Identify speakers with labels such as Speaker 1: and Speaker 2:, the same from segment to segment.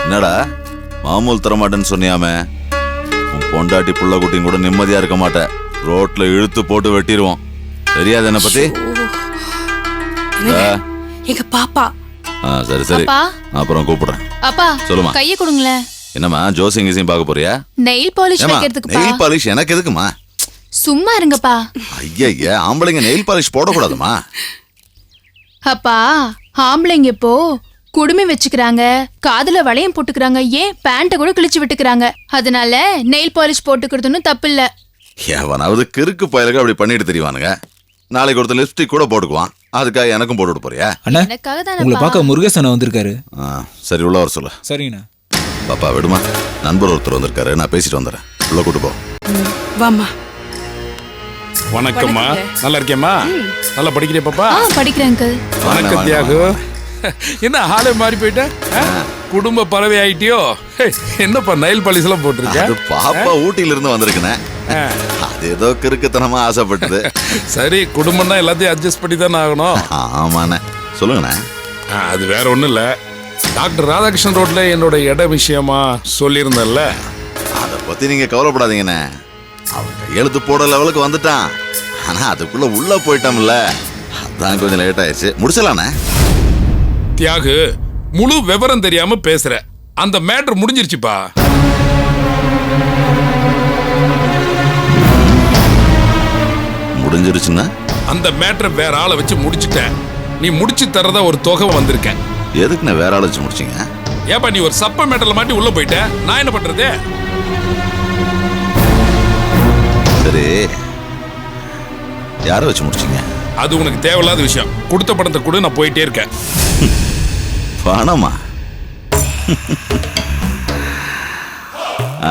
Speaker 1: என்னடா மாமூல் தர மாட்டேன்னு சொன்னியாமே? உன் பொண்டாட்டி புள்ள குட்டியும் கூட நிம்மதியா இருக்க மாட்டேன். ரோட்ல இழுத்து போட்டு வெட்டிடுவோம். தெரியாது என்ன பத்தி?
Speaker 2: எங்க பாப்பா.
Speaker 1: சரி சரி, அப்புறம் கூப்பிடுறேன்.
Speaker 3: அப்பா
Speaker 1: சொல்லுமா.
Speaker 3: கையை கொடுங்களேன்.
Speaker 1: என்னம்மா ஜோசியம் கீசியம் பார்க்க போறியா?
Speaker 3: நெயில் பாலிஷ் வைக்கிறதுக்கு.
Speaker 1: நெயில் பாலிஷ் எனக்கு எதுக்குமா?
Speaker 3: சும்மா இருங்கப்பா.
Speaker 1: ஐயா, ஆம்பளைங்க நெயில் பாலிஷ் போடக்கூடாதுமா.
Speaker 3: அப்பா ஆம்பளைங்க இப்போ குடுமி வச்சுக்கிறாங்க, காதுல வளையம் போட்டுக்கிறாங்க, ஏன் பேண்ட கூட கிழிச்சு விட்டுக்கிறாங்க. அதனால நெயில் பாலிஷ் போட்டுக்கிறதுன்னு தப்பு இல்ல.
Speaker 1: எவனாவது கிறுக்கு பயலுக்கு அப்படி பண்ணிட்டு தெரிவானுங்க. நாளைக்கு ஒருத்தர் லிப்ஸ்டிக் கூட போட்டுக்குவான். அதுக்காக எனக்கும் போட்டு விட்டு போறியா?
Speaker 3: எனக்காக தானே.
Speaker 4: உங்களை பார்க்க முருகேசன் வந்திருக்காரு.
Speaker 1: சரி, உள்ள வர சொல்லு.
Speaker 4: சரிங்கண்ணா.
Speaker 1: பாப்பா விடுமா, நண்பர் ஒருத்தர் வந்திருக்காரு, நான் பேசிட்டு வந்துடுறேன். உள்ள கூட்டு போ.
Speaker 2: வாமா.
Speaker 5: வணக்கம்மா. நல்லா இருக்கேம்மா? நல்லா படிக்கிறே பாப்பா?
Speaker 3: படிக்கிறேன் அங்கிள்.
Speaker 5: வணக்கம் தியாகு. என்ன ஆளே மாறி போயிட்ட? குடும்ப பறவை ஆயிட்டியோ? என்னப்பா நெயில் பாலிஷ் எல்லாம் போட்டிருக்க?
Speaker 1: பாப்பா ஊட்டியில இருந்து வந்திருக்குனே. அது ஏதோ கிறுக்குத்தனமா ஆசைப்பட்டது.
Speaker 5: சரி, குடும்பம்னா எல்லாத்தையும் அட்ஜஸ்ட் பண்ணி தானே ஆகணும்.
Speaker 1: ஆமாண்ணே, சொல்லுங்கண்ணே.
Speaker 5: அது வேற ஒண்ணும் இல்ல. டாக்டர் ராதாகிருஷ்ணன் ரோட்ல என்னோட இட விஷயமா சொல்லியிருந்தேன்ல,
Speaker 1: அதை பத்தி நீங்க கவலைப்படாதீங்கண்ணே. அவன் கையெழுத்து போட லெவலுக்கு வந்துட்டான். ஆனா அதுக்குள்ள உள்ள போயிட்டோம்ல, அதான் கொஞ்சம் லேட் ஆயிடுச்சு. முடிச்சலாண்ணே.
Speaker 5: தியாகு, முழு விவரம் தெரியாம பேசுற. அந்த மேட்டர் முடிஞ்சிருச்சுப்பா.
Speaker 1: முடிஞ்சிருச்சுன்னா?
Speaker 5: அந்த மேட்டரை வேற ஆளை வச்சு முடிச்சுட்டேன். நீ முடிச்சு தரதா ஒரு தொகை வந்திருக்கேன்.
Speaker 1: எதுக்கு நான் வேற ஆளை வச்சு முடிச்சீங்க?
Speaker 5: ஏப்பா நீ ஒரு சப்ப மேட்டர்ல மாட்டி உள்ள போயிட்ட, நான் என்ன பண்றது?
Speaker 1: சரி, யாரை வச்சு முடிச்சீங்க?
Speaker 5: அது உனக்கு தேவையில்லாத விஷயம். கொடுத்த பணத்தை கூட நான் போயிட்டே இருக்கேன்.
Speaker 1: பணமா?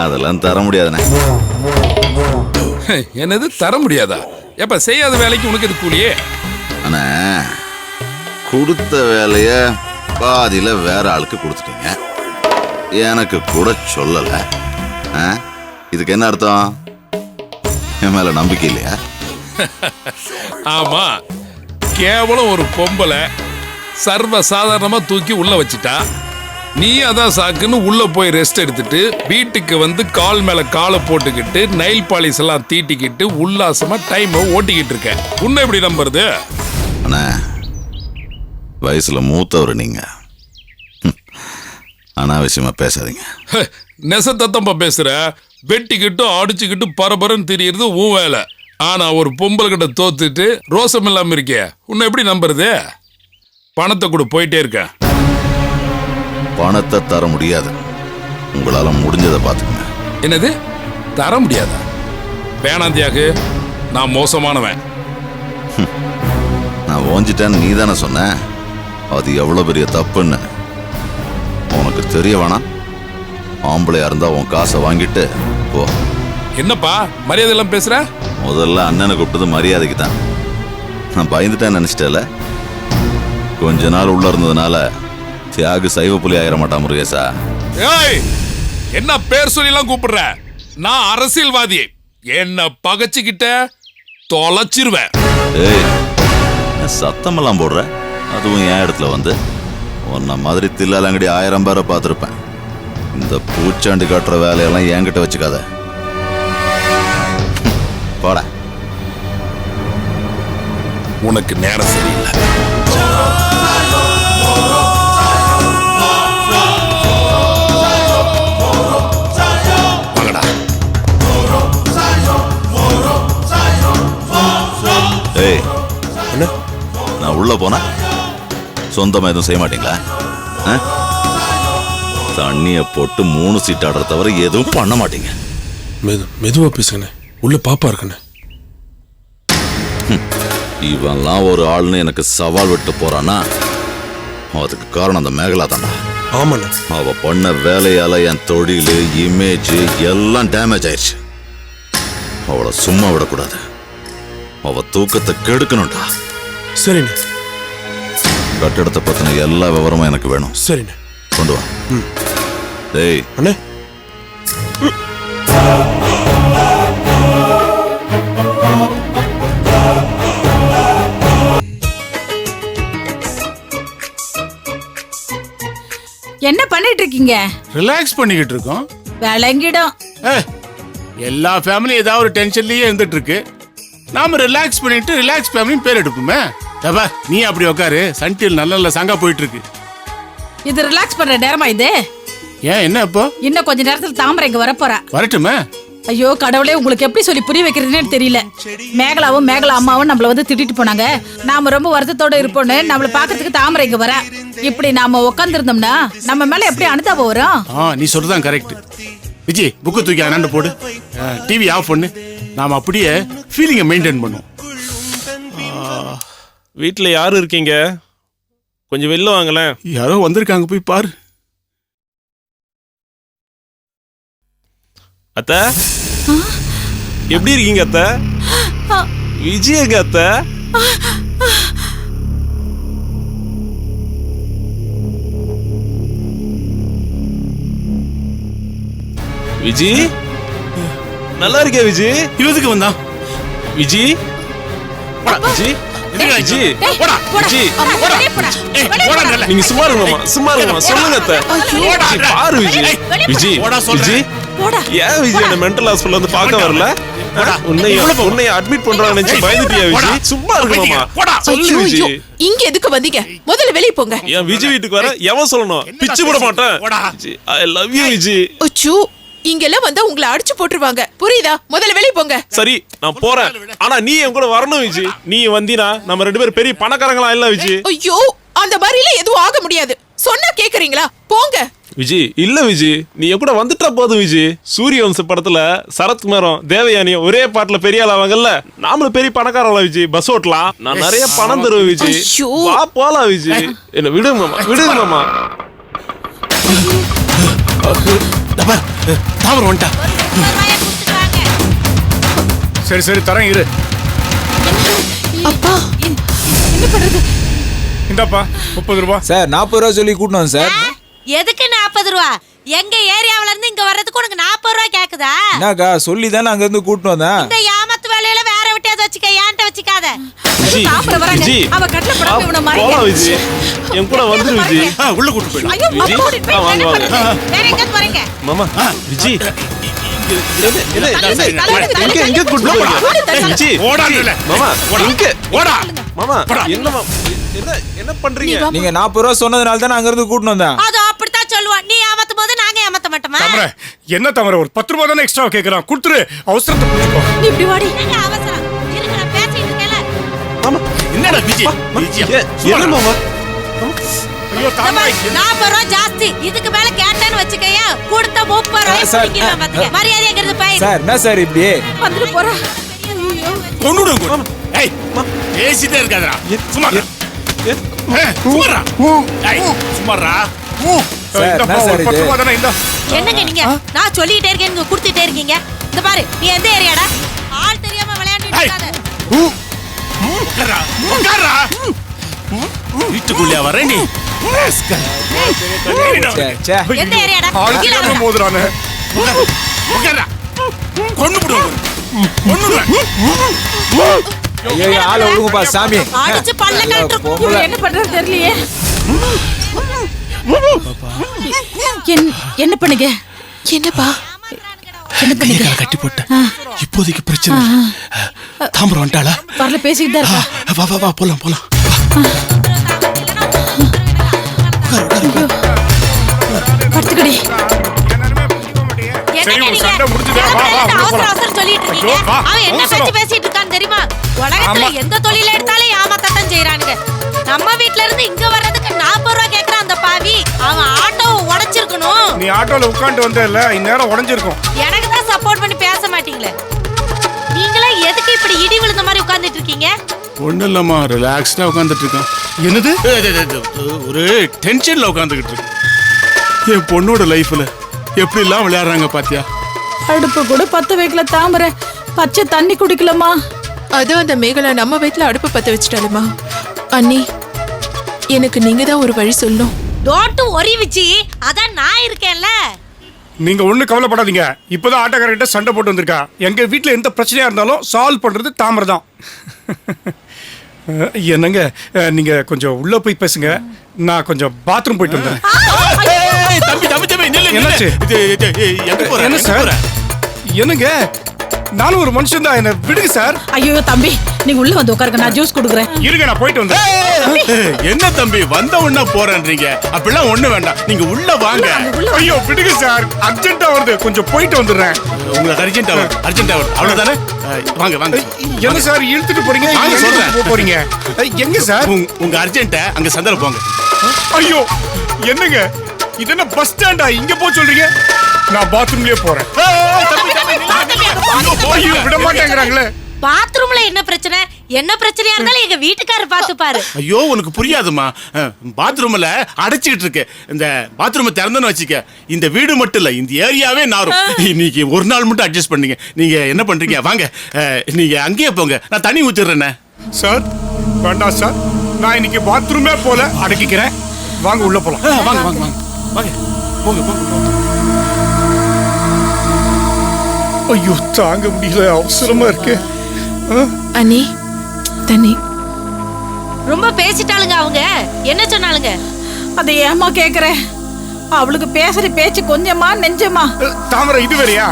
Speaker 1: அதெல்லாம் தர முடியாதுண்ணே.
Speaker 5: என்னது தர முடியாதா? ஏப்பா செய்யாத வேலைக்கு உனக்கு எது கூலியே?
Speaker 1: அண்ணா, கொடுத்த வேலைய பாதியில வேற ஆளுக்கு கொடுத்துட்டீங்க. எனக்கு கூட சொல்லல. இதுக்கு என்ன அர்த்தம்? என் மேல நம்பிக்கை இல்லையா?
Speaker 5: ஆமா, கேவலம் ஒரு பொம்பளை சர்வ சாதாரணமா தூக்கி உள்ள வச்சுட்டா. நீ அதான் சாக்குன்னு உள்ள போய் ரெஸ்ட் எடுத்துட்டு வீட்டுக்கு வந்து கால் மேல காலை போட்டுக்கிட்டு நெயில் பாலிஷ் எல்லாம் தீட்டிக்கிட்டு உல்லாசமா டைம் ஓட்டிக்கிட்டு இருக்க. உன்னை எப்படி நம்புறது?
Speaker 1: அண்ணா, வயசுல மூத்தவர் நீங்க. அனாவசியமா பேசாதீங்க.
Speaker 5: நெசத்தப்பா பேசுற. வெட்டிக்கிட்டும் அடிச்சுக்கிட்டு பரபரன்னு தெரியறது உன் வேலை. ஆனா ஒரு பொம்பளை கிட்ட தோத்துட்டு ரோசம் இல்லாம இருக்கே, உன்னை எப்படி நம்புறது? பணத்தை கூட போயிட்டே இருக்க.
Speaker 1: பணத்தை தர முடியாது. உங்களால முடிஞ்சதை பாத்துக்கங்க.
Speaker 5: என்னது தர முடியாதா? வேணாம் தியாகு, நான் மோசமானவன்.
Speaker 1: நான் ஓஞ்சிட்டேன்னு நீ தானே சொன்ன. அது எவ்வளவு பெரிய தப்புன்னு உனக்கு தெரிய வேணாம். ஆம்பளையா இருந்தா உன் காசை வாங்கிட்டு போ.
Speaker 5: என்னப்பா மரியாதை எல்லாம் பேசுற?
Speaker 1: முதல்ல அண்ணனை கூப்பிட்டது மரியாதைக்கு தான். நான் பயந்துட்டேன்னு நினைச்சிட்டேல. கொஞ்ச நாள் உள்ள இருந்ததுனால தியாகு சைவ புலி ஆயிர மாட்டான் முருகேசா.
Speaker 5: ஏய், என்ன பேர் சொல்லி எல்லாம் கூப்பிடுற? நான் அரசியல்வாதி. என்ன பகச்சுக்கிட்ட தொலைச்சிருவேன்.
Speaker 1: ஏய், சத்தமெல்லாம் போடுற, அதுவும் என் இடத்துல வந்து. உன்ன மாதிரி தில்லாலங்கடி 1000 பேரை பார்த்துருப்பேன். இந்த பூச்சாண்டி காட்டுற வேலையெல்லாம் என்கிட்ட வச்சுக்காத. போட.
Speaker 5: உனக்கு நேரம் சரியில்லை.
Speaker 1: ஏய், நான் உள்ள போனா சொந்தமா எதுவும் செய்ய மாட்டீங்களா? தண்ணிய போட்டு 3 சீட் ஆடுற தவிர எதுவும் பண்ண மாட்டீங்க.
Speaker 6: மெதுவா பேசுங்கண்ணே, உள்ள பாப்பா இருக்குண்ணே.
Speaker 1: இவன்லாம் ஒரு ஆள்னு எனக்கு சவால் விட்டு போறானா, அதுக்கு காரணம் அந்த மேகலா தான்டா.
Speaker 6: ஆமாண்ணா.
Speaker 1: அவ பண்ண வேலையால என் தொழில், இமேஜ் எல்லாம் டேமேஜ் ஆயிடுச்சு. அவளை சும்மா விடக்கூடாது. அவ தூக்கத்தை கெடுக்கணும்டா.
Speaker 6: சரிண்ணே.
Speaker 1: கட்டிடத்தை பத்தின எல்லா விவரமும் எனக்கு வேணும்.
Speaker 6: சரிண்ணே.
Speaker 1: கொண்டு வா. டேய்
Speaker 6: அண்ணே.
Speaker 4: என்ன பண்ணிட்டு இருக்கீங்க?
Speaker 7: ரிலாக்ஸ் பண்ணிக்கிட்டு இருக்கோம்.
Speaker 4: விளங்கிடும்.
Speaker 7: எல்லா ஃபேமிலியும் ஏதாவது ஒரு டென்ஷன்லயே இருந்துட்டு இருக்கு. நாம ரிலாக்ஸ் பண்ணிட்டு ரிலாக்ஸ் ஃபேமிலின்னு பேர் எடுப்போமே. தபா நீ அப்படி உட்காரு. சன் டிவி நல்ல நல்ல சங்கா போயிட்டு இருக்கு.
Speaker 4: இது ரிலாக்ஸ் பண்ற நேரமா இது?
Speaker 7: ஏன் என்ன இப்போ?
Speaker 4: இன்னும் கொஞ்ச நேரத்துல தாமரை இங்க வரப்போறா.
Speaker 7: வரட்டுமே.
Speaker 4: ஐயோ கடவுளே, உங்களுக்கு எப்படி சொல்லி புரிய வைக்கிறதுனே தெரியல. மேகலாவும் மேகலா அம்மாவும் நம்மள வந்து திட்டிட்டு போனாங்க. நாம ரொம்ப வருத்தத்தோட இருப்போம்னு நம்மள பாக்கிறதுக்கு தாமரை இங்க வர. இப்படி நாம உட்கார்ந்து இருந்தோம்னா நம்ம மேல எப்படி அனுதாபம் வரும்?
Speaker 7: நீ சொல்றதான் கரெக்ட். விஜய் புக்கு தூக்கி அண்ணாண்ட போடு. டிவி ஆஃப் பண்ணு. நாம அப்படியே ஃபீலிங்கை மெயின்டைன் பண்ணுவோம்.
Speaker 8: வீட்டுல யாரு இருக்கீங்க? கொஞ்சம் வெளில வாங்களேன்.
Speaker 7: யாரோ வந்திருக்காங்க, போய் பாரு.
Speaker 8: அத்தை எப்படி இருக்கீங்க அத்தை? விஜய் எங்க அத்தை? விஜய் நல்லா இருக்கியா விஜய்?
Speaker 7: இவதுக்கு வந்தான்
Speaker 8: விஜய். விஜய் விஜய் விஜய் நீங்க சும்மா இருங்கம்மா, சும்மா இருங்கம்மா. சொல்லுங்க அத்தை. விஜய், பாரு விஜய். விஜய் விஜய் ஏன் விஜய் என்ன மென்டல் ஹாஸ்பிடல்ல வந்து பார்க்க வரல? உன்னை அட்மிட் பண்றாங்க நினைச்சு பயந்துட்டியா விஜய்? சும்மா இருக்கணுமா? சொல்லு விஜய்.
Speaker 2: இங்க எதுக்கு வந்தீங்க? முதல்ல வெளிய போங்க.
Speaker 8: ஏன் விஜய் வீட்டுக்கு வர எவன் சொல்லணும்? பிச்சு போட மாட்டேன். I love you Vijay.
Speaker 2: அச்சோ, இங்கெல்லாம் வந்தா உங்களை அடிச்சு போட்டுருவாங்க, புரியுதா? முதல்ல வெளிய போங்க.
Speaker 8: சரி நான் போறேன். ஆனா நீ என் கூட வரணும் விஜய். நீ வந்தீனா நம்ம 2 பேரும் பெரிய பணக்காரங்களா இல்ல விஜய்?
Speaker 2: ஐயோ, அந்த மாதிரி எல்லாம் எதுவும் ஆக முடியாது. சொன்னா கேக்குறீங்களா? போங்க.
Speaker 8: விஜய் இல்ல விஜய், நீ என் கூட வந்துட்டா போதும் விஜய். சூரியவம்ச படத்துல சரத்குமாரும் தேவயானியும் ஒரே பாட்டுல பெரிய ஆள் ஆவாங்கல்ல, நாமளும் பெரிய பணக்காரங்களா விஜய். பஸ் ஓட்டலாம், நான் நிறைய பணம் தருவேன் விஜய். வா போலாம் விஜய். என்ன விடுங்க மாமா, விடுங்க மாமா.
Speaker 7: தாமரை வந்துட்டா. சரி சரி தரேன் இரு.
Speaker 2: அப்பா
Speaker 4: என்ன பண்றது?
Speaker 7: இந்தாப்பா 30 ரூபாய்.
Speaker 9: சார் 40 ரூபா சொல்லி கூட்டணும் சார்.
Speaker 10: எதுக்கு 40 ரூபா? எங்க ஏரியாவுல இருந்து இங்க வர்றதுக்கு உனக்கு 40 ரூபா கேக்குதா?
Speaker 9: என்னக்கா சொல்லி தானே அங்க இருந்து கூட்டணும் வந்தேன்.
Speaker 10: இந்த ஏமாத்து வேலையில வேற விட்டேத வச்சுக்க, ஏன்ட்ட வச்சுக்காத.
Speaker 8: விஜய்
Speaker 4: தாமரை வராங்க.
Speaker 8: விஜய்
Speaker 4: அவ கட்டல படம் இவன மாதிரி.
Speaker 8: போலாம் விஜய், என் கூட வந்துரு விஜய்.
Speaker 7: உள்ள கூட்டு போயிடு.
Speaker 4: ஐயோ
Speaker 8: விஜய், வாங்க வாங்க.
Speaker 10: வேற எங்க போறீங்க?
Speaker 8: மாமா விஜய் எங்க கூட்டு போறீங்க? விஜய்
Speaker 7: ஓடாதல.
Speaker 8: மாமா எங்க
Speaker 7: ஓடா.
Speaker 8: மாமா என்ன என்ன பண்றீங்க?
Speaker 9: நீங்க 40 ரூபா சொன்னதுனால தானே அங்க இருந்து கூட்டணும் வந்தேன்.
Speaker 10: அது அப்படித்தான் சொல்லுவான். நீ ஏமாத்தும் போது நாங்க ஏமாத்த மாட்டோமா?
Speaker 7: தாமரை என்ன தாமரை, ஒரு 10 ரூபாய் தானே எக்ஸ்ட்ரா கேக்குறான், கொடுத்துரு. அவசரத்தை புரிஞ்சுக்கோ.
Speaker 4: நீ இப்படி வாடி.
Speaker 10: என்ன அவசரம்? இருங்க நான் பேசிட்டு இருக்கேன்ல.
Speaker 8: மாமா
Speaker 7: என்னடா விஜய்? விஜய்
Speaker 8: என்ன மாமா?
Speaker 7: ஐயோ தாமரை
Speaker 10: 40 ரூபா ஜாஸ்தி. இதுக்கு மேல கேட்டேன்னு வச்சுக்கயா, கொடுத்த 30 ரூபாய்
Speaker 9: சார்,
Speaker 10: பிடிக்கலாம் பாத்துக்க. மரியாதை எங்கிறது பை.
Speaker 9: சார் என்ன சார் இப்படி?
Speaker 4: வந்துட்டு போறா.
Speaker 7: கொன்னுடுங்க. ஏய் பேசிட்டே இருக்காதடா. சும்மா சும்மாடா. ஏய் சும்மாடா.
Speaker 9: சார், என்ன சார் இது?
Speaker 7: 10 ரூபாய் தானே இந்த.
Speaker 10: என்னங்க நீங்க? நான் சொல்லிட்டே இருக்கேன், நீங்க கொடுத்துட்டே இருக்கீங்க. இந்த பாரு, நீ எந்த ஏரியாடா? ஆள் தெரியாம விளையாண்டுட்டு இருக்காத.
Speaker 7: உட்காரா உட்காரா. வீட்டுக்குள்ளே வர நீ.
Speaker 9: சே
Speaker 10: எந்த ஏரியாடா?
Speaker 7: ஆளுக்கு என்ன மோதுறானே. உட்காரா. கொன்னு போடுவாங்க. கொன்னுடுவேன்.
Speaker 9: ஐயோ ஆளை விடுங்கப்பா சாமி.
Speaker 10: அடிச்சு பல்ல கழட்டுறோம்.
Speaker 9: பொம்பளை.
Speaker 4: என்ன பண்றது தெரியலையே. என்ன பண்ணுங்க?
Speaker 2: என்னப்பா?
Speaker 4: என்ன பண்ணுங்க?
Speaker 7: கட்டி போட்டேன். இப்போதைக்கு பிரச்சனை. தாமரை வந்துட்டாளா?
Speaker 4: வரல, பேசிட்டு தான் இருக்கா.
Speaker 7: வா வா வா போலாம் போலாம்.
Speaker 4: படுத்துக்கடி.
Speaker 10: என்னங்க நீங்க? அவசர அவசரம் சொல்லிட்டு இருக்கீங்க. அவன் என்ன பேச்சு பேசிட்டு இருக்கான்னு தெரியுமா? உலகத்துல எந்த தொழில எடுத்தாலும் ஏமாத்தத்தான் செய்யறானுங்க. நம்ம வீட்ல இருந்து இங்க வர்றதுக்கு 40 ரூபாய் கேக்குறான் அந்த பாவி. அவன் ஆட்டோவை உடைச்சிருக்கணும்.
Speaker 7: நீ ஆட்டோல உட்கார்ந்து வந்தல, இந்நேரம் உடைஞ்சிருக்கும்.
Speaker 10: எனக்கு தான் சப்போர்ட் பண்ணி பேச மாட்டீங்களே. நீங்களே எதுக்கு இப்படி இடி விழுந்த மாதிரி உட்கார்ந்துட்டு இருக்கீங்க?
Speaker 7: ஒண்ணு இல்லம்மா, ரிலாக்ஸ்டா உட்கார்ந்துட்டு இருக்கேன். என்னது? ஒரு டென்ஷன்ல உட்கார்ந்துகிட்டு இருக்கேன். என் பொண்ணோட லைஃப்ல எப்படி எல்லாம் விளையாடுறாங்க பாத்தியா?
Speaker 4: அடுப்பு கூட பத்த வைக்கல தாமரை. பச்சை தண்ணி குடிக்கலமா?
Speaker 2: அது அந்த மேகலா நம்ம வீட்ல அடுப்பு பத்த வச்சுட்டாலுமா. அண்ணி, எனக்கு நீங்க தான் ஒரு வழி சொல்லணும்.
Speaker 10: டோட்டு ஒரி வச்சு அதான் நான் இருக்கேன்ல.
Speaker 7: நீங்க ஒண்ணு கவலைப்படாதீங்க. இப்பதான் ஆட்டோக்காரர்கிட்ட சண்டை போட்டு வந்திருக்கா. எங்க வீட்டுல எந்த பிரச்சனையா இருந்தாலும் சால்வ் பண்றது தாமரை தான். என்னங்க, நீங்க கொஞ்சம் உள்ள போய் பேசுங்க. நான் கொஞ்சம் பாத்ரூம் போயிட்டு வந்தேன்.
Speaker 11: என்னாச்சு?
Speaker 7: எங்க போற
Speaker 11: என்ன
Speaker 7: எங்க
Speaker 11: சார்?
Speaker 7: போற?
Speaker 11: என்னங்க நானும் ஒரு மனுஷன் தான், என்ன விடுங்க சார்.
Speaker 4: ஐயோ தம்பி நீங்க உள்ள வந்து உட்காருங்க, நான் ஜூஸ் கொடுக்குறேன்.
Speaker 11: இருங்க நான் போயிட்டு வந்தேன்.
Speaker 7: என்ன தம்பி வந்த உடனே போறேன்றீங்க? அப்படிலாம் ஒண்ணு வேண்டாம், நீங்க உள்ள வாங்க.
Speaker 11: ஐயோ விடுங்க சார், அர்ஜென்ட்டா வருது, கொஞ்சம் போயிட்டு வந்துடுறேன்.
Speaker 7: உங்களுக்கு அர்ஜென்ட் அவர் அவ்வளவுதானே? வாங்க வாங்க.
Speaker 11: என்ன சார் இழுத்துட்டு போறீங்க?
Speaker 7: வாங்க சொல்றேன்.
Speaker 11: எங்க போறீங்க? எங்க சார்?
Speaker 7: உங்க அர்ஜென்ட்ட அங்க சந்தல போங்க.
Speaker 11: ஐயோ என்னங்க இது என்ன பஸ் ஸ்டாண்டா, இங்க போ சொல்றீங்க? நான் பாத்ரூம்லயே போறேன். ஐயோ விட மாட்டேங்கிறாங்களே.
Speaker 10: பாத்ரூம்ல என்ன பிரச்சனை? என்ன பிரச்சனையா இருந்தாலும் எங்க வீட்டுக்காரர் பாத்துப்பாரு.
Speaker 7: ஐயோ உனக்கு புரியாதுமா, பாத்ரூம்ல அடைச்சிக்கிட்டு இருக்கு. இந்த பாத்ரூம் திறந்தன்னு வச்சுக்க, இந்த வீடு மட்டும் இல்ல இந்த ஏரியாவே நாரும். இன்னைக்கு ஒரு நாள் மட்டும் அட்ஜஸ்ட் பண்ணீங்க. நீங்க என்ன பண்றீங்க? வாங்க நீங்க அங்கேயே போங்க, நான் தண்ணி ஊத்திடுறேன்.
Speaker 11: சார் வேண்டாம் சார், நான் இன்னைக்கு பாத்ரூமே போல அடக்கிக்கிறேன். வாங்க உள்ள போலாம்.
Speaker 7: வாங்க வாங்க வாங்க வாங்க போங்க போங்க போங்க.
Speaker 11: ஐயோ தாங்க முடியல, அவசரமா இருக்கு.
Speaker 2: அண்ணி தண்ணி.
Speaker 10: ரொம்ப பேசிட்டாளுங்க அவங்க. என்ன சொன்னாலுங்க?
Speaker 4: அதை ஏமா கேக்குற? அவளுக்கு பேசுற பேச்சு கொஞ்சமா நெஞ்சமா?
Speaker 11: தாமரை இது வேறையா?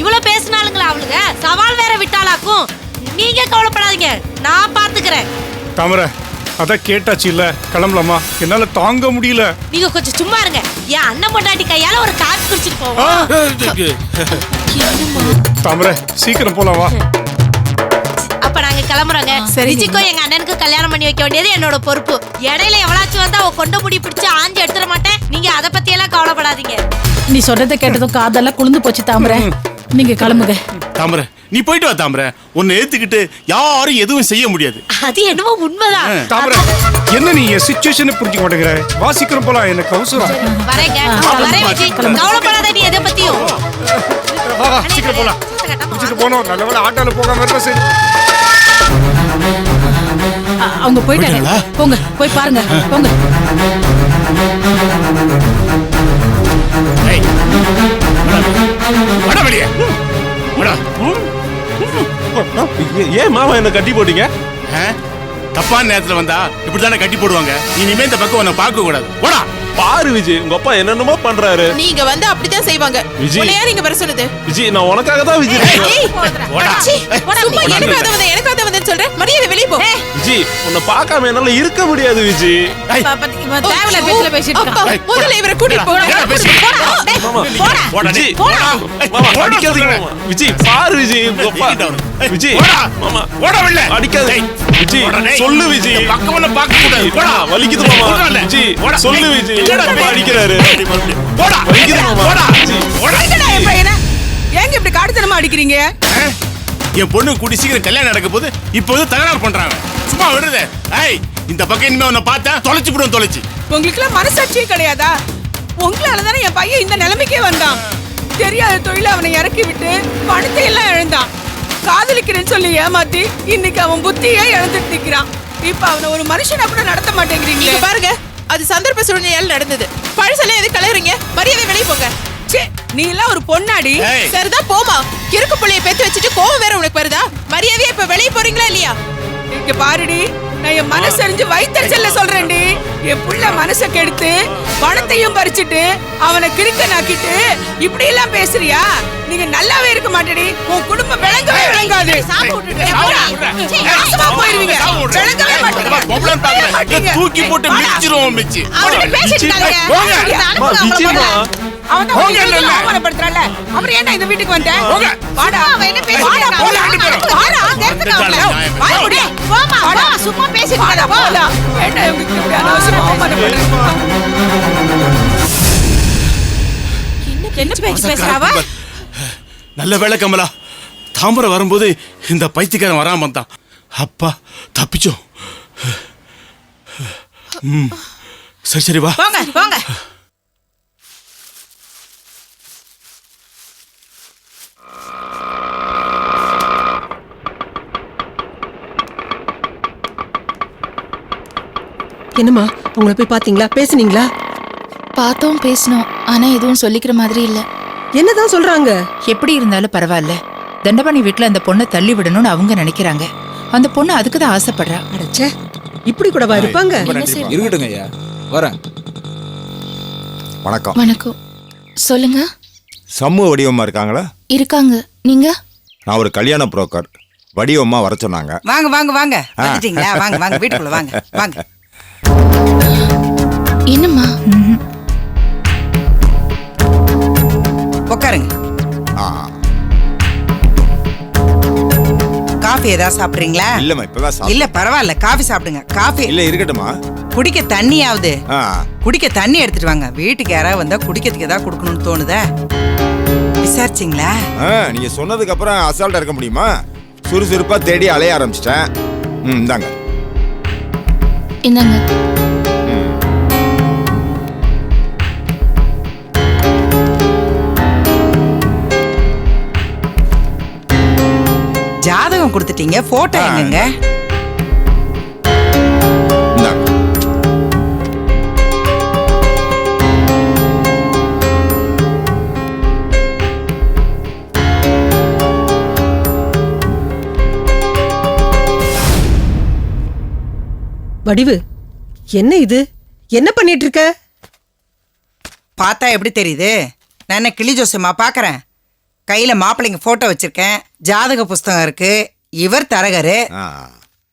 Speaker 10: இவ்வளவு பேசினாலுங்களா அவளுங்க? சவால் வேற விட்டாளாக்கும். நீங்க கவலைப்படாதீங்க, நான் பாத்துக்கிறேன்.
Speaker 11: தாமரை அதான் கேட்டாச்சு இல்ல, கிளம்பலாமா? என்னால தாங்க முடியல.
Speaker 10: நீங்க கொஞ்சம் சும்மா இருங்க. என் அண்ணன் பொண்டாட்டி கையால ஒரு காப்பி குடிச்சிட்டு போவோம்.
Speaker 11: தாமரை சீக்கிரம் போலாம் வா.
Speaker 10: அப்ப நாங்க கிளம்புறோங்க. ரிஜிக்கும் எங்க அண்ணனுக்கு கல்யாணம் பண்ணி வைக்க வேண்டியது என்னோட பொறுப்பு. இடையில எவளாச்சும் வந்தா அவ கொண்ட முடி பிடிச்சு ஆஞ்சி எடுத்துட மாட்டேன். நீங்க அதை பத்தி எல்லாம் கவலைப்படாதீங்க.
Speaker 4: நீ சொல்றதை கேட்டதும் காதெல்லாம் குளிர்ந்து போச்சு தாமரை. நீங்க கிளம்புங்க.
Speaker 7: தாமரை நீ போயிட்டு வா. தாமரை உன்னை ஏத்துக்கிட்டு யாரும் எதுவும் செய்ய முடியாது.
Speaker 10: அது என்னவோ உண்மைதான்.
Speaker 11: தாமரை என்ன நீ என் சிச்சுவேஷனை புரிஞ்சுக்க மாட்டேங்கிற? வா சீக்கிரம் போலாம், எனக்கு அவசரம்.
Speaker 10: வரேங்க வரேன் விஜி, கவலைப்படாத நீ எதை பத்தியும்.
Speaker 11: வா வா சீக்கிரம் போலாம். குடிச்சிட்டு போனோம், நல்ல வேளை ஆட்டோல போகாம இருந்தா சரி.
Speaker 4: அவங்க போயிட்டாங்க. போங்க போய் பாருங்க போங்க.
Speaker 7: ஏய் வட வெளியே வட.
Speaker 8: ஏன் மாமா என்ன கட்டி போட்டீங்க?
Speaker 7: தப்பான நேரத்துல வந்தா இப்படித்தானே கட்டி போடுவாங்க. இனிமே இந்த பக்கம் உன்னை பார்க்க கூடாது. போடா.
Speaker 8: பாரு விஜய், உங்க அப்பா என்னென்னமோ பண்றாரு.
Speaker 2: நீங்க வந்து அப்படிதான் செய்வாங்க.
Speaker 8: விஜய்.
Speaker 2: உன்னை யார் இங்க வர சொல்லுது?
Speaker 8: விஜய் நான் உனக்காக தான் விஜய்.
Speaker 2: சும்மா எனக்காக வந்து சொல்றேன். மரியாதை வெளிய போ.
Speaker 8: விஜய் உன்னை பார்க்காம என்னால இருக்க முடியாது விஜய்.
Speaker 4: தேவல பேசல பேசிட்டு இருக்கான்.
Speaker 2: முதல்ல இவரை கூட்டிட்டு போடா.
Speaker 8: மாமா விஜய், மாமா அடிக்காதீங்க மாமா. விஜய் பாரு விஜய், உங்க அப்பா. விஜய் மாமா
Speaker 7: போடா வெளில.
Speaker 8: அடிக்காதே விஜய். சொல்லு விஜய்.
Speaker 7: பக்கவன பார்க்க கூடாது. போடா.
Speaker 8: வலிக்குது மாமா. விஜய் சொல்லு விஜய். அப்பா அடிக்கிறாரு.
Speaker 7: போடா.
Speaker 8: வலிக்குது மாமா.
Speaker 7: போடா.
Speaker 4: போடா என் பையனா ஏங்க இப்படி காடுத்தனமா அடிக்கிறீங்க?
Speaker 7: என் பொண்ணு கூடி சீக்கிரம் கல்யாணம் நடக்க போது இப்போது தகராறு பண்றாங்க. சும்மா விடுறதே. ஏய் இந்த பக்கம் இனிமே உன்னை பார்த்தா தொலைச்சு விடுவோம். தொலைச்சு
Speaker 4: உங்களுக்குலாம் மனசாட்சியே கிடையாதா? உங்களால தானே என் பையன் இந்த நிலைமைக்கே வந்தான். தெரியாத தொழில அவனை இறக்கி விட்டு பணத்தை எல்லாம் இழந்தான். காதலிக்கிறேன்னு சொல்லி ஏமாத்தி இன்னைக்கு அவன் புத்தியே இழந்துட்டு நிக்கிறான். இப்ப அவனை ஒரு மனுஷனா கூட நடத்த மாட்டேங்கிறீங்களே.
Speaker 2: பாருங்க, அது சந்தர்ப்ப சூழ்நிலையால நடந்தது. பழசெல்லாம் எது கலறீங்க? மரியாதை வெளிய போங்க.
Speaker 4: நீ எல்லாம் ஒரு பொண்ணாடி.
Speaker 2: சரிதான் போமா. கிறுக்கு புள்ளைய பெத்து வச்சுட்டு கோவம் வேற உனக்கு வருதா? மரியாதையா இப்ப வெளிய போறீங்களா இல்லையா?
Speaker 4: இங்க பாருடி, நான் என் மனசறிஞ்சு வயித்தறிச்சல்ல சொல்றேன்டி. என் புள்ள மனசை கெடுத்து பணத்தையும் பறிச்சுட்டு அவனை கிறுக்க நாக்கிட்டு இப்படி எல்லாம் பேசுறியா? நீங்க நல்லாவே இருக்க மாட்டேடி. உன் குடும்பம் விளங்கவே விளங்காது. நாசமா போயிருவீங்க. விளங்கவே மாட்டீங்க.
Speaker 7: தூக்கி போட்டு மிச்சிரும் மிச்சி.
Speaker 4: அவனை பேசிட்டு அவன் அவமானப்படுத்துறான்ல. அப்புறம் ஏன்டா இந்த வீட்டுக்கு வந்தேன்? வாடா. அவன் என்ன பேசுறான்? வாடா நேரத்துக்கு அவள. வாடா முடி. போமா வா சும்மா பேசிட்டு வாடா போடா. ஏன்டா இவங்க இப்படி அனாவசியமா அவமானப்படுறாங்க? என்ன பேச்சு பேசுறாவ?
Speaker 7: நல்ல வேளை கமலா, தாமரை வரும்போது இந்த பைத்தியக்காரன் வராம வந்தான். அப்பா தப்பிச்சோம். சரி சரி வா.
Speaker 4: போங்க போங்க.
Speaker 12: என்னம்மா உங்களை போய் பாத்தீங்களா, பேசுனீங்களா?
Speaker 3: பார்த்தோம், பேசணும். ஆனா எதுவும் சொல்லிக்கிற மாதிரி இல்ல.
Speaker 12: என்னதான் சொல்றாங்க?
Speaker 13: எப்படி இருந்தாலும் பரவாயில்ல, தண்டபாணி வீட்டுல அந்த பொண்ணை தள்ளி விடணும்னு அவங்க நினைக்கிறாங்க. அந்த பொண்ணு அதுக்கு தான் ஆசைப்படுறா.
Speaker 12: அடச்சே, இப்படி கூடவா இருப்பாங்க?
Speaker 9: இருக்கட்டுங்க ஐயா, வரேன்.
Speaker 14: வணக்கம்.
Speaker 3: வணக்கம். சொல்லுங்க.
Speaker 14: சமூக வடிவமா இருக்காங்களா?
Speaker 3: இருக்காங்க. நீங்க?
Speaker 14: நான் ஒரு கல்யாண புரோக்கர். வடிவமா வர சொன்னாங்க.
Speaker 15: வாங்க வாங்க வாங்க, வந்துட்டீங்களா? வாங்க வாங்க, வீட்டுக்குள்ள வாங்க வாங்க.
Speaker 3: என்னம்மா?
Speaker 15: உட்காருங்க. காஃபி ஏதாவது சாப்பிடுறீங்களா?
Speaker 14: இல்லம்மா, இப்பதான்
Speaker 15: இல்ல பரவாயில்ல, காஃபி சாப்பிடுங்க. காஃபி
Speaker 14: இல்ல, இருக்கட்டுமா.
Speaker 15: குடிக்க தண்ணியாவது. குடிக்க தண்ணி எடுத்துட்டு வாங்க. வீட்டுக்கு யாராவது வந்தா குடிக்கிறதுக்கு ஏதாவது கொடுக்கணும்னு தோணுதா? விசாரிச்சிங்களா?
Speaker 14: நீங்க சொன்னதுக்கு அப்புறம் அசால்ட்டா இருக்க முடியுமா? சுறுசுறுப்பா தேடி அலைய ஆரம்பிச்சிட்டேன். இந்தாங்க.
Speaker 3: என்னங்க?
Speaker 15: ஜாதகம் கொடுத்துட்டீங்க, போட்டோ எங்கங்க?
Speaker 12: வடிவு, என்ன இது? என்ன பண்ணிட்டு இருக்க?
Speaker 15: பார்த்தா எப்படி தெரியுது? நான் என்ன கிளி ஜோசியமா பாக்குறேன்? கையில மாப்பிள்ளைங்க போட்டோ வச்சிருக்கேன், ஜாதக புஸ்தகம் இருக்கு, இவர் தரகரு,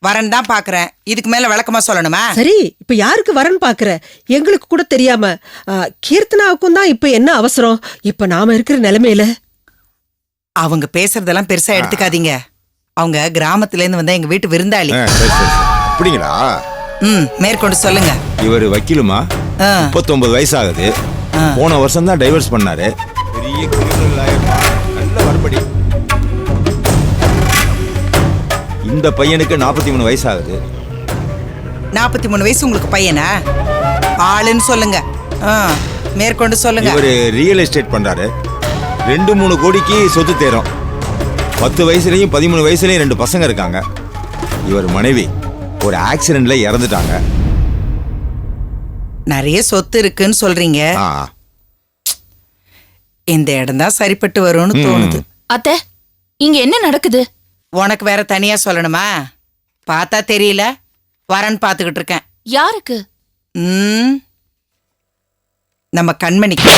Speaker 15: வரன் தான் பாக்குறேன். இதுக்கு மேல விளக்கமா சொல்லணுமா?
Speaker 12: சரி, இப்ப யாருக்கு வரன் பாக்குற? எங்களுக்கு கூட தெரியாம. கீர்த்தனாவுக்கும் தான் இப்ப என்ன அவசரம்? இப்ப நாம இருக்கிற நிலைமையில
Speaker 15: அவங்க பேசுறதெல்லாம் பெருசா எடுத்துக்காதீங்க. அவங்க கிராமத்துல இருந்து வந்தா எங்க வீட்டு விருந்தாளி.
Speaker 14: அப்படிங்களா?
Speaker 15: மேற்கொண்டு சொல்லுங்க.
Speaker 14: இவர் வக்கீலுமா, 39 வயசு ஆகுது. போன வருஷம் தான் டைவர்ஸ் பண்ணாரு. பெரிய கிரிமினல் லாயர்மா, நல்ல மறுபடி. இந்த பையனுக்கு 43 வயசு ஆகுது.
Speaker 15: 43 வயசு உங்களுக்கு பையனா? ஆளுன்னு சொல்லுங்க. மேற்கொண்டு சொல்லுங்க.
Speaker 14: இவர் ரியல் எஸ்டேட் பண்றாரு. 2-3 கோடிக்கு சொத்து தேரும். 10 வயசுலயும் 13 வயசுலயும் 2 பசங்க இருக்காங்க. இவர் மனைவி ஒரு ஆக்சிடென்ட்ல இறந்துட்டாங்க.
Speaker 15: நிறைய சொத்து இருக்குன்னு சொல்றீங்க. இந்த இடம் தான் சரிப்பட்டு வரும்னு தோணுது.
Speaker 3: அத்தை, இங்க என்ன நடக்குது?
Speaker 15: உனக்கு வேற தனியா சொல்லணுமா? பார்த்தா தெரியல, வரன் பாத்துக்கிட்டு இருக்கேன்.
Speaker 3: யாருக்கு?
Speaker 15: நம்ம கண்மணிக்கு.